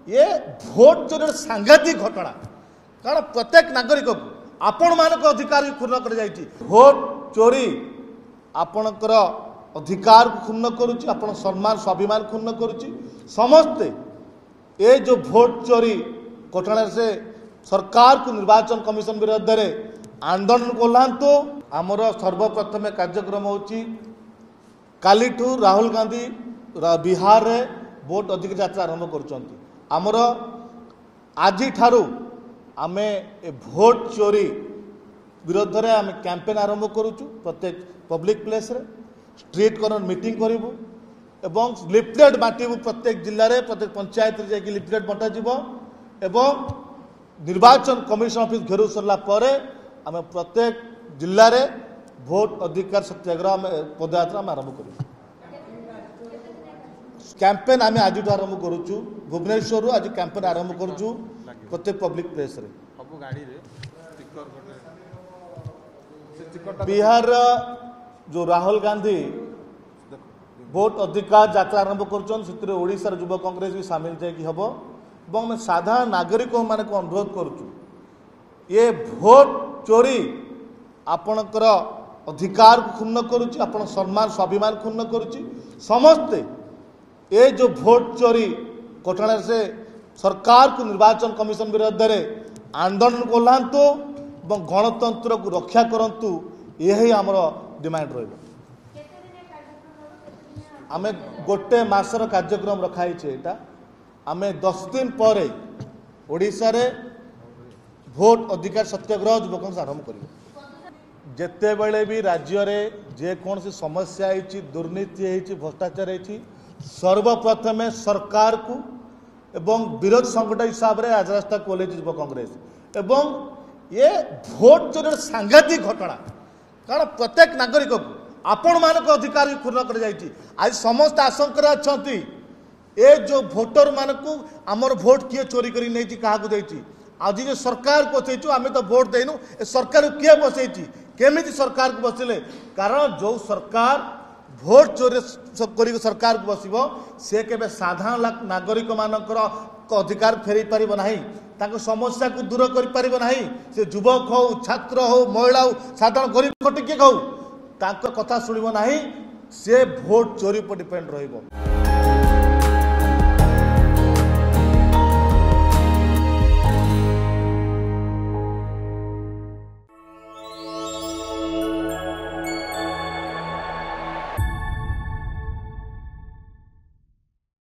ये भोट चोरी सांघातिक घटना कारण प्रत्येक नागरिक को आपण मान अधिकार क्षुण्ण कर भोट चोरी आपणकर अधिकार क्षुण्ण करुच्ची आपण सम्मान स्वाभिमान क्षुण्ण करुच्ची समस्ते ये जो भोट चोरी घटना से सरकार को निर्वाचन कमिशन विरोध में आंदोलन कोलांतु आमर सर्वप्रथम कार्यक्रम होची काली राहुल गांधी बिहार रे भोट अधिकार यात्रा आरंभ करुचंती आमर आज ठारू आमे भोट चोरी विरोध में आम कैंपेन आरंभ करुचु प्रत्येक पब्लिक प्लेस रे स्ट्रीट कॉर्नर मीटिंग करूँ एवं लिफलेट बांटू प्रत्येक जिले में प्रत्येक पंचायत रे जाके लिफलेट बंटा जीवो एवं निर्वाचन कमिशन ऑफिस घेरू सरला परे आम प्रत्येक जिले में भोट अधिकार सत्याग्रह पदयात्रा आरंभ करूँ कैंपेन आम आज आरंभ करुचु भुवनेश्वर आज कैंपेन आरंभ करुचु प्रत्येक पब्लिक प्लेस रे बिहार जो राहुल गांधी भोट अधिकार यात्रा आरंभ कर ओडिशार युवा कांग्रेस भी सामिल जाकि हम और साधारण नागरिक मान को अनुरोध करुचु ये भोट चोरी आपणकर अधिकार क्षुण्ण करुच्ची आपण सम्मान स्वाभिमान क्षुण्ण करुच्ची समस्ते ये जो भोट चोरी घटना से सरकार को निर्वाचन कमिशन विरोध में आंदोलन कोलांतु और गणतंत्र को रक्षा करंतु यही आमर डिमांड रही आम गोटे मासर कार्यक्रम रखाई यहाँ आम 10 दिन पर ओडिशा रे भोट अधिकार सत्याग्रह युवक आरंभ कर जिते बड़े भी राज्य में जेकोसी समस्या होती दुर्नीति होती भ्रष्टाचार होती सर्वप्रथमे सरकार को एवं विरोध संगठन हिसाब से आज रास्ता खोलेगी युवा कांग्रेस एवं ये भोट चोरी सांघातिक घटना कारण प्रत्येक नागरिक को आपण मान अधिकार क्षुण्ण कर आज समस्त आशंका अच्छा ये जो भोटर मान को आमर भोट किए चोरी कर नहीं क्या आज जो सरकार को बसईचु आम तो भोट देनु सरकार किए बसई केमी सरकार को बसले कारण जो सरकार भोट चोरी कर सरकार को बसब से केबे साधारण नागरिक मानकर अधिकार फेरी पारिब नाही तांको समस्या को दूर कर पारिब नाही से युवक हो छात्र हो महिला हो साधारण गरीब खटिके हो तांको कथा सुनिब नाही से भोट चोरी पर डिपेंड रहिबो।